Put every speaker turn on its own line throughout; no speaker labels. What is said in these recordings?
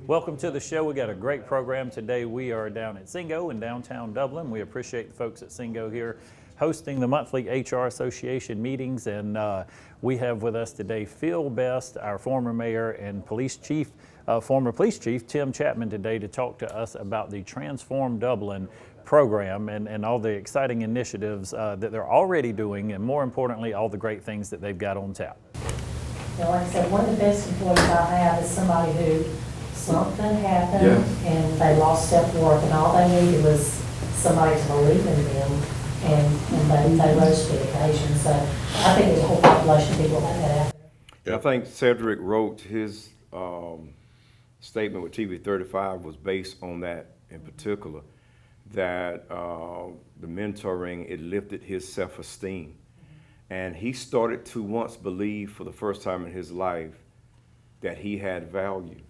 Welcome to the show. We got a great program today. We are down at Singo in downtown Dublin. We appreciate the folks at Singo here hosting the monthly HR Association meetings, and we have with us today Phil Best, our former mayor and former police chief Tim Chapman today to talk to us about the Transform Dublin program and all the exciting initiatives that they're already doing, and more importantly, all the great things that they've got on tap.
Now, like I said, one of the best employees I have is somebody who something happened and they lost self-worth, and all they needed was somebody to believe in them, and they rose to the occasion. So I think there's a whole population of people like that out there.
I think Cedric wrote his statement with TV 35 was based on that in particular, that the mentoring, it lifted his self-esteem. And he started to once believe for the first time in his life that he had value.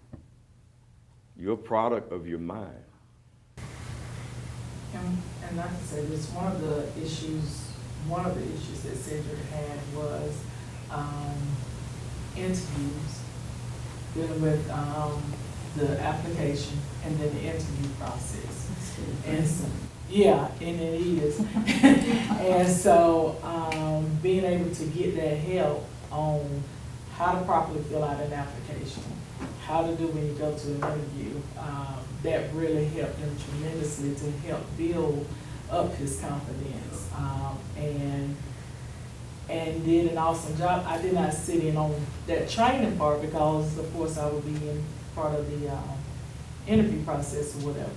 You're a product of your mind.
And like I said, it's one of the issues that Cedric had was interviews, dealing with the application and then the interview process. And so, yeah, and it is. And so being able to get that help on how to properly fill out an application, how to do when you go to an interview, that really helped him tremendously to help build up his confidence, and did an awesome job. I did not sit in on that training part because, of course, I would be in part of the interview process or whatever.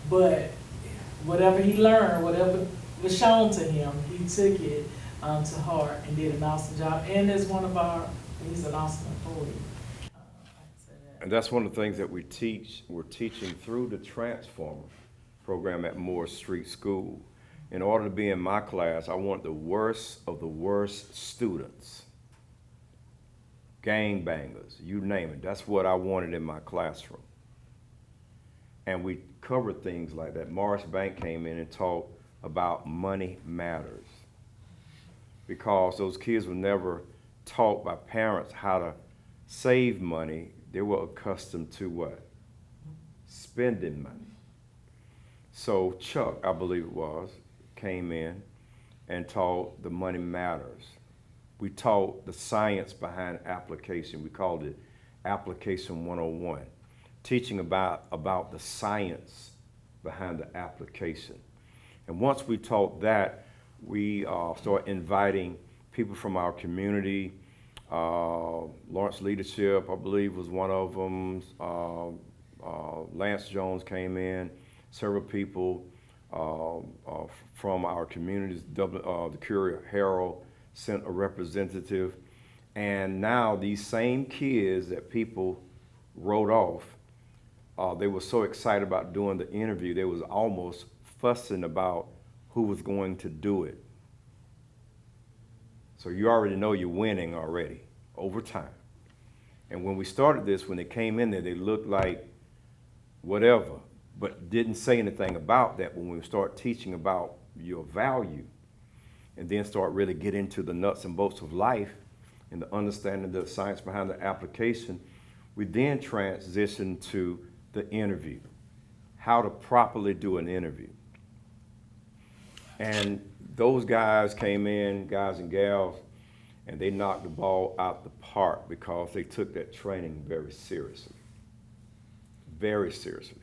But whatever he learned, whatever was shown to him, he took it to heart and did an awesome job. And as he's an awesome employee.
And that's one of the things that we're teaching through the Transformer program at Moore Street School. In order to be in my class, I want the worst of the worst students, gangbangers, you name it. That's what I wanted in my classroom. And we covered things like that. Morris Bank came in and taught about money matters, because those kids were never taught by parents how to save money. They were accustomed to what? Spending money. So Chuck, I believe it was, came in and taught the money matters. We taught the science behind application. We called it Application 101, teaching about the science behind the application. And once we taught that, we started inviting people from our community. Lawrence Leadership, I believe, was one of them. Lance Jones came in. Several people from our communities. The Courier Herald sent a representative. And now these same kids that people wrote off, they were so excited about doing the interview, they was almost fussing about who was going to do it. So you already know you're winning already over time. And when we started this, when they came in there, they looked like whatever, but didn't say anything about that. When we start teaching about your value and then start really get into the nuts and bolts of life and the understanding the science behind the application, we then transition to the interview, how to properly do an interview. And those guys came in, guys and gals, and they knocked the ball out the park because they took that training very seriously. Very seriously.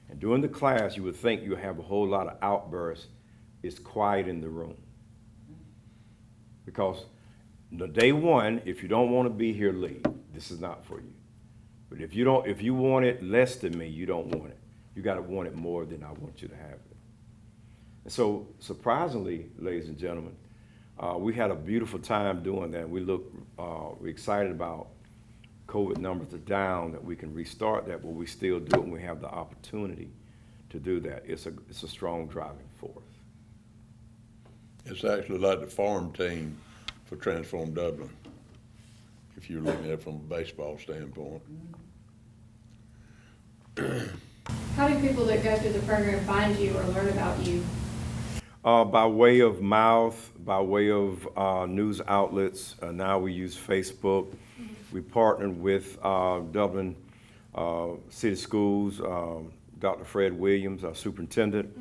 And during the class, you would think you would have a whole lot of outbursts. It's quiet in the room. Because the day one, if you don't want to be here, leave. This is not for you. But if you want it less than me, you don't want it. You got to want it more than I want you to have it. And so, surprisingly, ladies and gentlemen, we had a beautiful time doing that. We're excited about COVID numbers are down, that we can restart that, but we still do it and we have the opportunity to do that. It's a strong driving force.
It's actually like the farm team for Transform Dublin, if you're looking at it from a baseball standpoint.
How do people that go through the program find you or learn about you?
By way of mouth, by way of news outlets. Now we use Facebook. We partnered with Dublin City Schools, Dr. Fred Williams, our superintendent.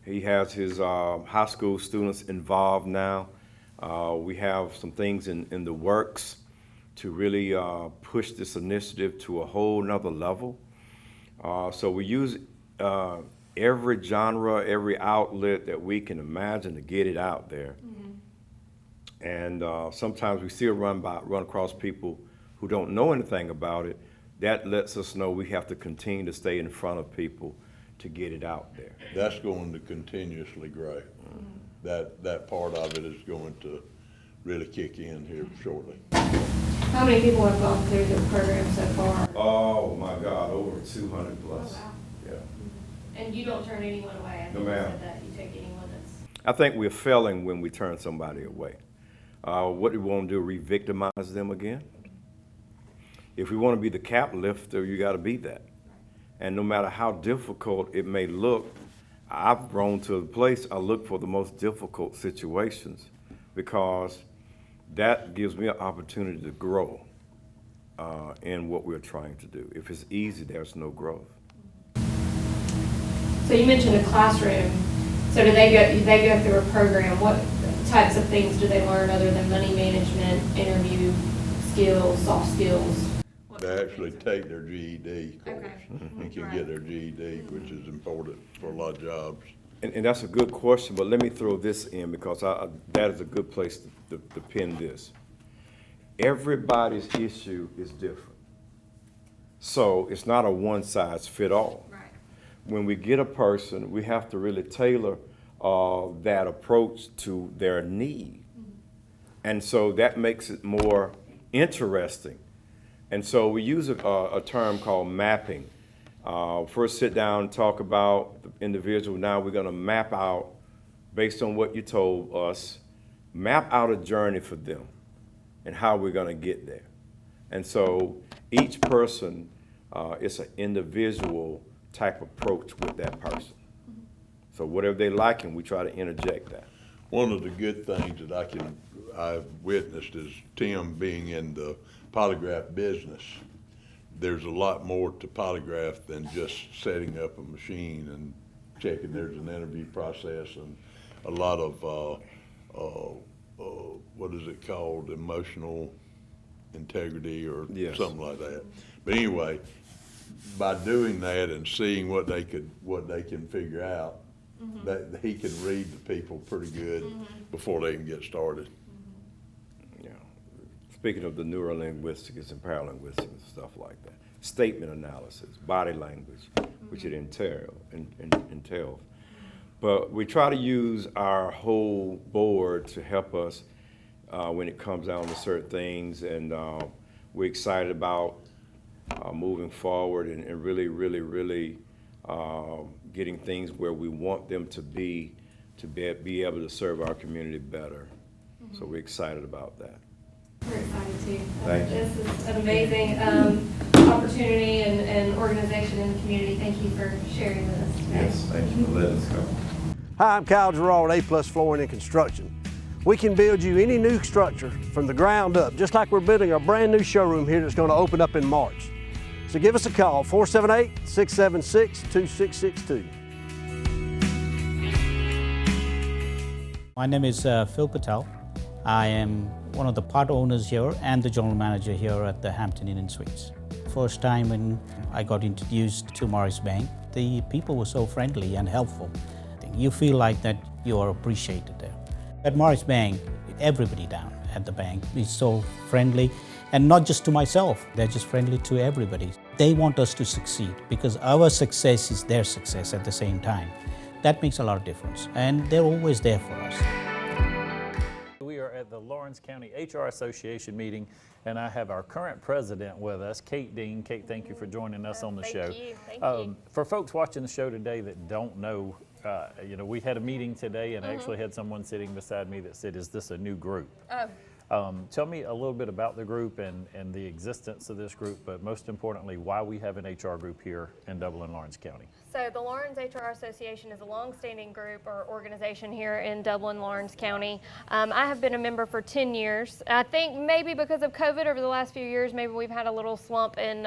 He has his high school students involved now. We have some things in the works to really push this initiative to a whole nother level. So we use every genre, every outlet that we can imagine to get it out there. And sometimes we still run across people who don't know anything about it. That lets us know we have to continue to stay in front of people to get it out there.
That's going to continuously grow. That part of it is going to really kick in here shortly.
How many people have gone through the program so far?
Oh my God, over 200 plus.
Oh, wow.
Yeah.
And you don't turn anyone away? I
No,
think you
ma'am.
said that. You take anyone that's...
I think we're failing when we turn somebody away. What do we want to do, re-victimize them again? If we want to be the cap lifter, you got to be that. And no matter how difficult it may look, I've grown to a place I look for the most difficult situations because that gives me an opportunity to grow in what we're trying to do. If it's easy, there's no growth.
So you mentioned a classroom. So do they go through a program? What types of things do they learn other than money management, interview skills, soft skills?
They actually take their GED course
Okay.
and can get their GED, which is important for a lot of jobs.
And that's a good question, but let me throw this in because that is a good place to pin this. Everybody's issue is different. So it's not a one size fit all.
Right.
When we get a person, we have to really tailor that approach to their need. And so that makes it more interesting. And so we use a term called mapping. First sit down and talk about the individual. Now we're gonna map out, based on what you told us, map out a journey for them and how we're gonna get there. And so each person is an individual type approach with that person. So whatever they like, and we try to interject that.
One of the good things that I've witnessed is Tim being in the polygraph business. There's a lot more to polygraph than just setting up a machine and checking. There's an interview process and a lot of, what is it called, emotional integrity or
Yes.
something like that. But anyway, by doing that and seeing what they can figure out, that he can read the people pretty good before they even get started.
Yeah. Speaking of the neurolinguistics and paralinguistics and stuff like that, statement analysis, body language, which it entails. But we try to use our whole board to help us when it comes down to certain things, and we're excited about moving forward and really getting things where we want them to be able to serve our community better. So we're excited about that.
We're excited too.
Thank you.
This is an amazing opportunity and organization in the community. Thank you for sharing with us today.
Thank you for letting us come.
Hi, I'm Kyle Gerard, A+ Flooring and Construction. We can build you any new structure from the ground up, just like we're building a brand new showroom here that's going to open up in March. So give us a call, 478-676-2662.
My name is Phil Patel. I am one of the part owners here and the general manager here at the Hampton Inn and Suites. First time when I got introduced to Morris Bank, the people were so friendly and helpful. You feel like that you are appreciated there. At Morris Bank, everybody down at the bank is so friendly, and not just to myself, they're just friendly to everybody. They want us to succeed because our success is their success at the same time. That makes a lot of difference, and they're always there for us.
We are at the Lawrence County HR Association meeting, and I have our current president with us, Kate Dean. Kate, thank you for joining us on the show.
Thank you.
For folks watching the show today that don't know, we had a meeting today, and I actually had someone sitting beside me that said, "Is this a new group?" Tell me a little bit about the group and the existence of this group, but most importantly, why we have an HR group here in Dublin, Lawrence County.
So the Lawrence HR Association is a longstanding group or organization here in Dublin, Lawrence County. I have been a member for 10 years. I think maybe because of COVID over the last few years, maybe we've had a little slump in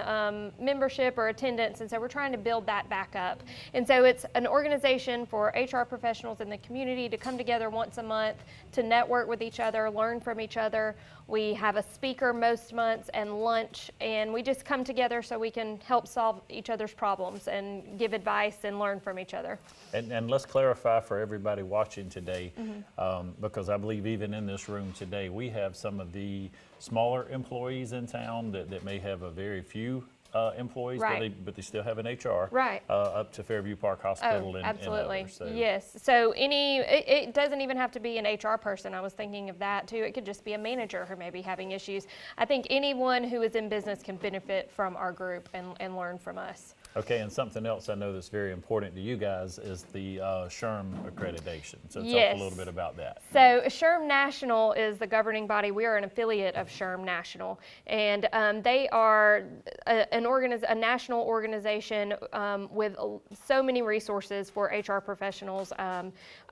membership or attendance, and so we're trying to build that back up. And so it's an organization for HR professionals in the community to come together once a month to network with each other, learn from each other. We have a speaker most months and lunch, and we just come together so we can help solve each other's problems and give advice and learn from each other.
And let's clarify for everybody watching today, because I believe even in this room today, we have some of the smaller employees in town that may have a very few employees,
Right.
but they still have an HR.
Right.
Up to Fairview Park Hospital and
Absolutely.
others. So.
Yes. So it doesn't even have to be an HR person. I was thinking of that too. It could just be a manager who may be having issues. I think anyone who is in business can benefit from our group and learn from us.
Okay, and something else I know that's very important to you guys is the SHRM accreditation. So
Yes.
talk a little bit about that.
So SHRM National is the governing body. We are an affiliate of SHRM National, and they are a national organization with so many resources for HR professionals.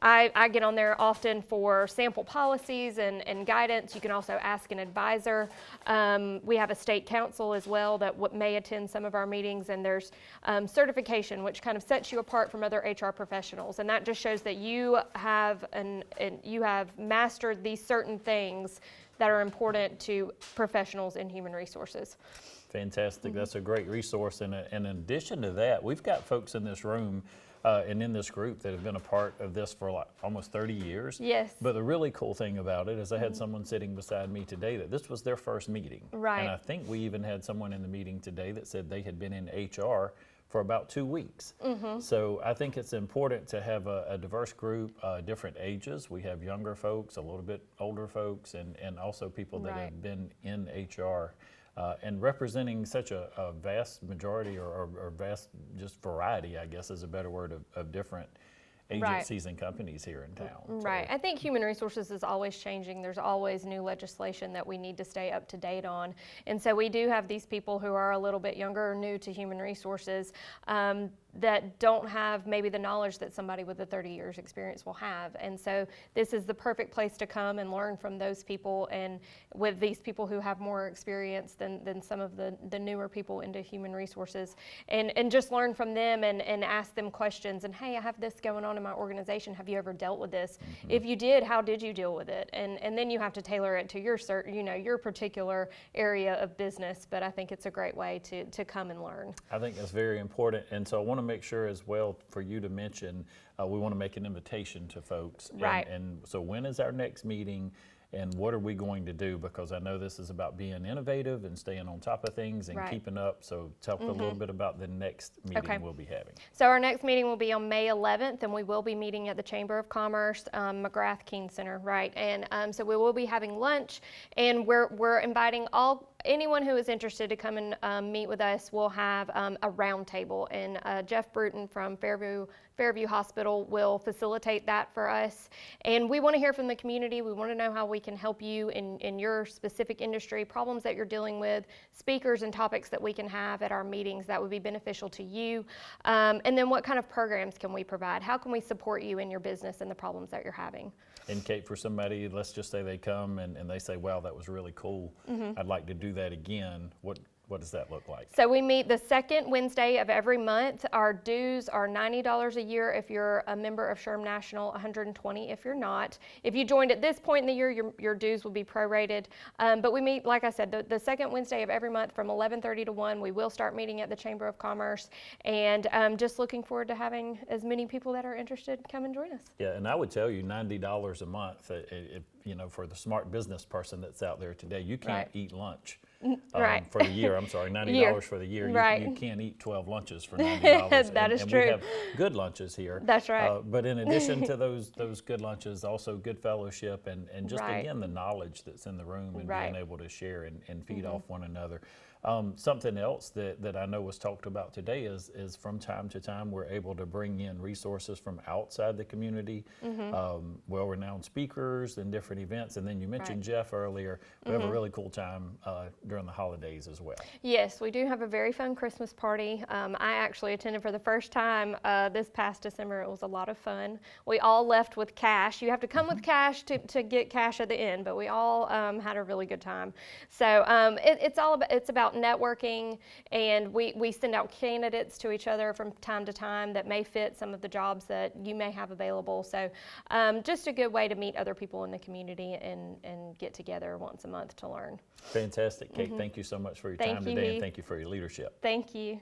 I get on there often for sample policies and guidance. You can also ask an advisor. We have a state council as well that may attend some of our meetings, and there's certification, which kind of sets you apart from other HR professionals, and that just shows that you have you have mastered these certain things that are important to professionals in human resources.
Fantastic. That's a great resource. And in addition to that, we've got folks in this room and in this group that have been a part of this for like almost 30 years.
Yes.
But the really cool thing about it is I had someone sitting beside me today that this was their first meeting.
Right.
And I think we even had someone in the meeting today that said they had been in HR for about 2 weeks. So I think it's important to have a diverse group, different ages. We have younger folks, a little bit older folks, and also people that
Right.
have been in HR. And representing such a vast majority or vast just variety, I guess is a better word, of different agencies and companies here in town.
Right. I think human resources is always changing. There's always new legislation that we need to stay up to date on. And so we do have these people who are a little bit younger or new to human resources that don't have maybe the knowledge that somebody with a 30 years experience will have. And so this is the perfect place to come and learn from those people, and with these people who have more experience than some of the newer people into human resources, and just learn from them and ask them questions. And hey, I have this going on in my organization. Have you ever dealt with this? If you did, how did you deal with it? And then you have to tailor it to your particular area of business. But I think it's a great way to come and learn.
I think that's very important. And so I want to make sure as well for you to mention, we want to make an invitation to folks.
Right.
And so when is our next meeting? And what are we going to do? Because I know this is about being innovative and staying on top of things and
Right.
keeping up. So talk a little bit about the next meeting
Okay.
we'll be having.
So our next meeting will be on May 11th, and we will be meeting at the Chamber of Commerce, McGrath Keene Center, right? And so we will be having lunch, and we're inviting anyone who is interested to come and meet with us. We'll have a round table, and Jeff Bruton from Fairview Hospital will facilitate that for us. And we want to hear from the community. We want to know how we can help you in your specific industry, problems that you're dealing with, speakers and topics that we can have at our meetings that would be beneficial to you. And then what kind of programs can we provide? How can we support you in your business and the problems that you're having?
And Kate, for somebody, let's just say they come and they say, wow, that was really cool. I'd like to do that again. What does that look like?
So we meet the second Wednesday of every month. Our dues are $90 a year if you're a member of SHRM National, $120 if you're not. If you joined at this point in the year, your dues will be prorated. But we meet, like I said, the second Wednesday of every month from 11:30 to 1. We will start meeting at the Chamber of Commerce, and just looking forward to having as many people that are interested come and join us.
Yeah, and I would tell you $90 a month, for the smart business person that's out there today, you can't
Right.
eat lunch.
Right.
For the year, I'm sorry, $90
Year.
for the year.
Right.
You can't eat 12 lunches for $90.
That is
and
true.
we have good lunches here.
That's right.
But in addition to those good lunches, also good fellowship and just
Right.
again the knowledge that's in the room and
Right.
being able to share and feed off one another. Something else that I know was talked about today is from time to time we're able to bring in resources from outside the community, well-renowned speakers and different events. And then you mentioned
Right.
Jeff earlier. We have a really cool time during the holidays as well.
Yes, we do have a very fun Christmas party. I actually attended for the first time this past December. It was a lot of fun. We all left with cash. You have to come with cash to get cash at the end, but we all had a really good time. So it's about networking, and we send out candidates to each other from time to time that may fit some of the jobs that you may have available. So just a good way to meet other people in the community and get together once a month to learn.
Fantastic, Kate. Thank you so much for your
Thank
time
you,
today,
Heath.
and thank you for your leadership.
Thank you.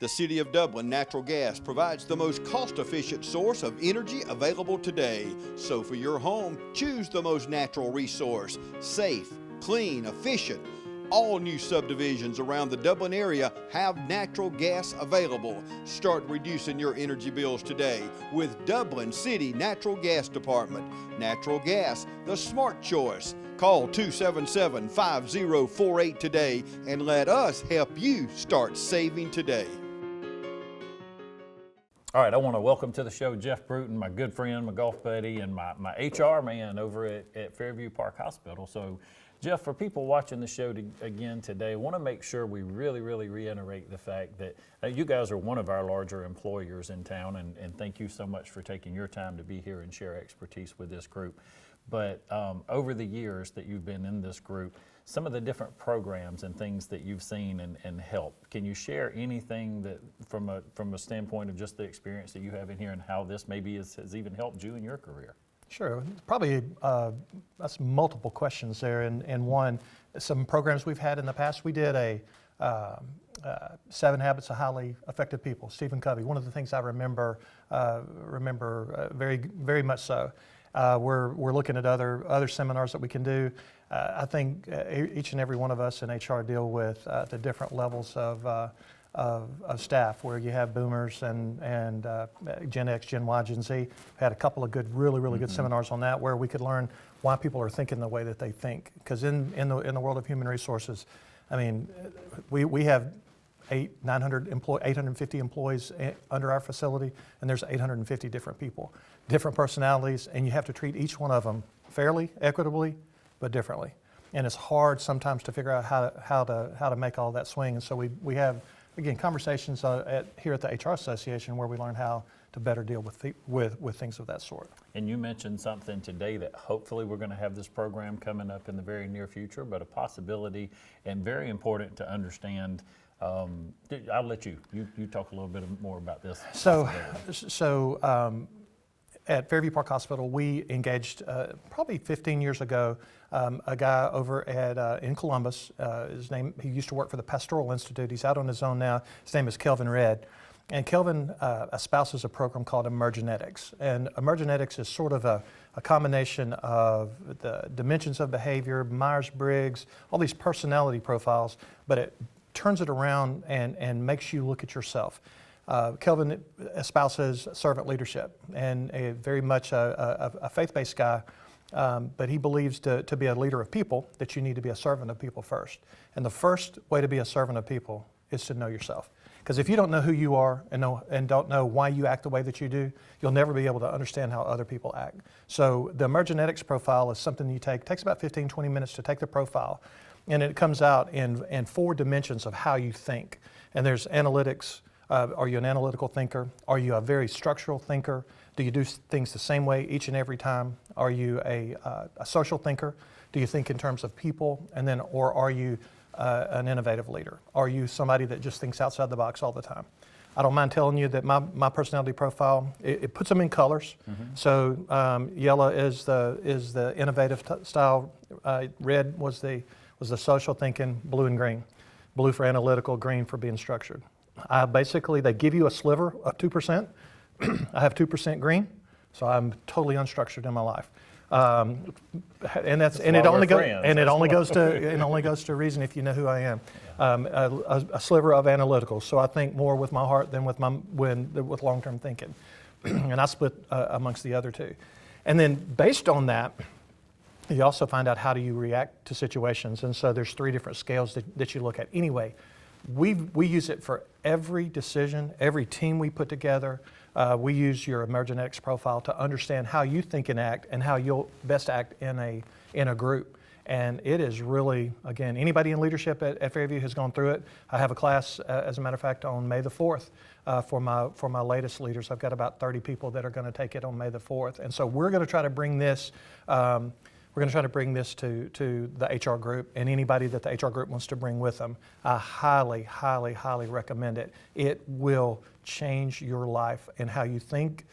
The City of Dublin Natural Gas provides the most cost-efficient source of energy available today. So for your home, choose the most natural resource. Safe, clean, efficient. All new subdivisions around the Dublin area have natural gas available. Start reducing your energy bills today with Dublin City Natural Gas Department. Natural gas, the smart choice. Call 277-5048 today and let us help you start saving today.
All right, I want to welcome to the show Jeff Bruton, my good friend, my golf buddy, and my HR man over at Fairview Park Hospital. So, Jeff, for people watching the show again today, I want to make sure we really reiterate the fact that you guys are one of our larger employers in town, and thank you so much for taking your time to be here and share expertise with this group. But over the years that you've been in this group, some of the different programs and things that you've seen and helped, can you share anything that from a standpoint of just the experience that you have in here and how this maybe has even helped you in your career?
Sure. Probably that's multiple questions there. And one, some programs we've had in the past, we did a 7 Habits of Highly Effective People, Stephen Covey. One of the things I remember very much so. We're looking at other seminars that we can do. I think each and every one of us in HR deal with the different levels of staff, where you have boomers and Gen X, Gen Y, Gen Z. Had a couple of really good seminars on that, where we could learn why people are thinking the way that they think. Because in the world of human resources, I mean, we have 850 employees under our facility, and there's 850 different people, different personalities, and you have to treat each one of them fairly, equitably, but differently. And it's hard sometimes to figure out how to make all that swing. And so we have, again, conversations here at the HR Association where we learn how to better deal with things of that sort.
And you mentioned something today that hopefully we're going to have this program coming up in the very near future, but a possibility and very important to understand. I'll let you talk a little bit more about this.
So at Fairview Park Hospital, we engaged probably 15 years ago a guy over at in Columbus. He used to work for the Pastoral Institute. He's out on his own now. His name is Kelvin Redd. And Kelvin espouses a program called Emergenetics. And Emergenetics is sort of a combination of the dimensions of behavior, Myers-Briggs, all these personality profiles, but it turns it around and makes you look at yourself. Kelvin espouses servant leadership, and very much a faith-based guy, but he believes to be a leader of people that you need to be a servant of people first. And the first way to be a servant of people is to know yourself. Because if you don't know who you are and don't know why you act the way that you do, you'll never be able to understand how other people act. So the Emergenetics profile is something you take. It takes about 15, 20 minutes to take the profile, and it comes out in 4 dimensions of how you think. And there's analytics. Are you an analytical thinker? Are you a very structural thinker? Do you do things the same way each and every time? Are you a social thinker? Do you think in terms of people? And then, or are you an innovative leader? Are you somebody that just thinks outside the box all the time? I don't mind telling you that my personality profile, it puts them in colors. Mm-hmm. So yellow is the innovative style. Red was the social thinking. Blue and green. Blue for analytical, green for being structured. Basically, they give you a sliver of 2%. I have 2% green, so I'm totally unstructured in my life. And it only goes to reason if you know who I am. A sliver of analytical, so I think more with my heart than with long-term thinking, and I split amongst the other two. And then based on that, You also find out how do you react to situations. And so there's 3 different scales that you look at. Anyway, we use it for every decision, every team we put together. We use your emergenetics profile to understand how you think and act and how you'll best act in a group. And it is really, again, anybody in leadership at Fairview has gone through it. I have a class, as a matter of fact, on May the 4th for my latest leaders. I've got about 30 people that are going to take it on May the 4th. And so we're going to try to bring this to the HR group and anybody that the HR group wants to bring with them. I highly, highly, highly recommend it. It will change your life and how you think,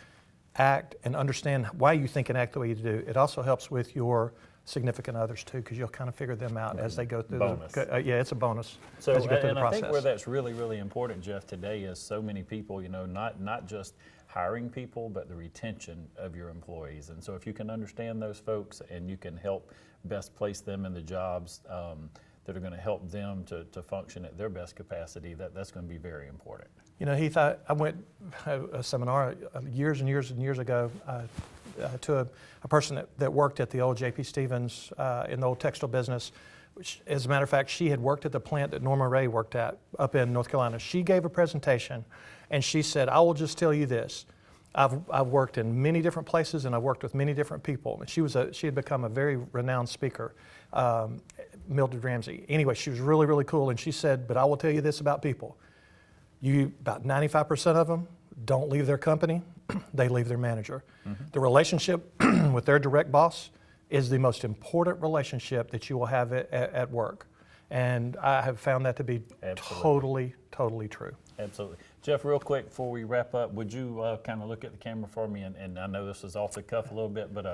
act, and understand why you think and act the way you do. It also helps with your significant others too, because you'll kind of figure them out as they go through yeah, it's a bonus
So,
as you go through
and
the
I
process.
think where that's really, really important, Jeff, today is so many people, not just hiring people, but the retention of your employees. And so if you can understand those folks and you can help best place them in the jobs that are going to help them to function at their best capacity, that's going to be very important.
Heath, I went a seminar years and years and years ago to a person that worked at the old J.P. Stevens in the old textile business. Which, as a matter of fact, she had worked at the plant that Norma Ray worked at up in North Carolina. She gave a presentation, and she said, "I will just tell you this. I've worked in many different places, and I've worked with many different people." And she had become a very renowned speaker, Mildred Ramsey. Anyway, she was really, really cool, and she said, "But I will tell you this about people. About 95% of them don't leave their company, they leave their manager. Mm-hmm. The relationship with their direct boss is the most important relationship that you will have at work." And I have found that to be totally, totally true.
Absolutely. Jeff, real quick before we wrap up, would you kind of look at the camera for me? And I know this is off the cuff a little bit, but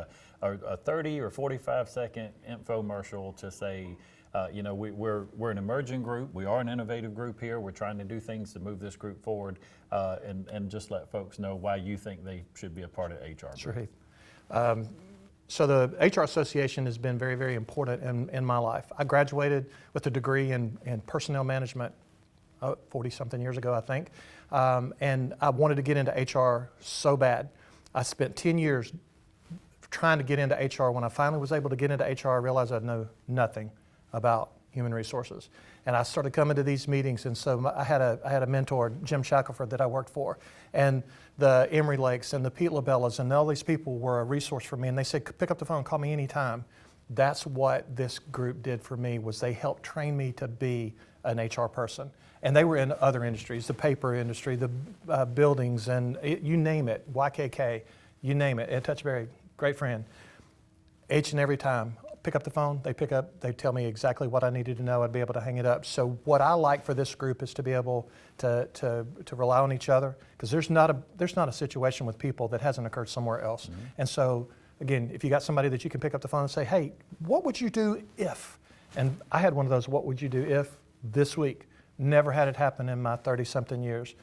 a 30 or 45-second infomercial to say, we're an emerging group. We are an innovative group here. We're trying to do things to move this group forward, and just let folks know why you think they should be a part of HR.
Sure, Heath. So the HR Association has been very, very important in my life. I graduated with a degree in personnel management 40-something years ago, I think, and I wanted to get into HR so bad. I spent 10 years trying to get into HR. When I finally was able to get into HR, I realized I know nothing about human resources. And I started coming to these meetings, and so I had a mentor, Jim Shackelford, that I worked for. And the Emory Lakes and the Pete LaBellas and all these people were a resource for me. And they said, "Pick up the phone, call me anytime." That's what this group did for me, was they helped train me to be an HR person. And they were in other industries, the paper industry, the buildings, and you name it, YKK, you name it. Ed Touchberry, great friend. Each and every time, pick up the phone, they pick up, they tell me exactly what I needed to know, I'd be able to hang it up. So what I like for this group is to be able to rely on each other, because there's not a situation with people that hasn't occurred somewhere else. Mm-hmm. And so, again, if you got somebody that you can pick up the phone and say, "Hey, what would you do if?" And I had one of those, "What would you do if?" this week. Never had it happen in my 30-something years.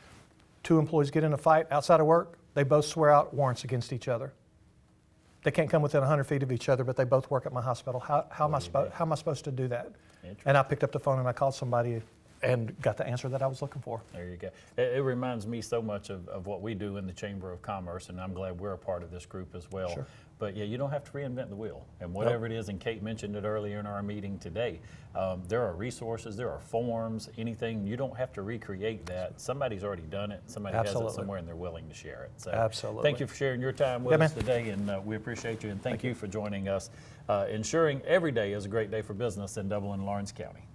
2 employees get in a fight outside of work, they both swear out warrants against each other. They can't come within 100 feet of each other, but they both work at my hospital. How am I supposed to do that? And I picked up the phone and I called somebody and got the answer that I was looking for.
There you go. It reminds me so much of what we do in the Chamber of Commerce, and I'm glad we're a part of this group as well. Sure. But yeah, you don't have to reinvent the wheel. And whatever it is, and Kate mentioned it earlier in our meeting today, there are resources, there are forms, anything. You don't have to recreate that. Somebody's already done it. Somebody has it somewhere, and they're willing to share it. So
absolutely.
Thank you for sharing your time with us today, and we appreciate you. And thank you for joining us, ensuring every day is a great day for business in Dublin and Lawrence County.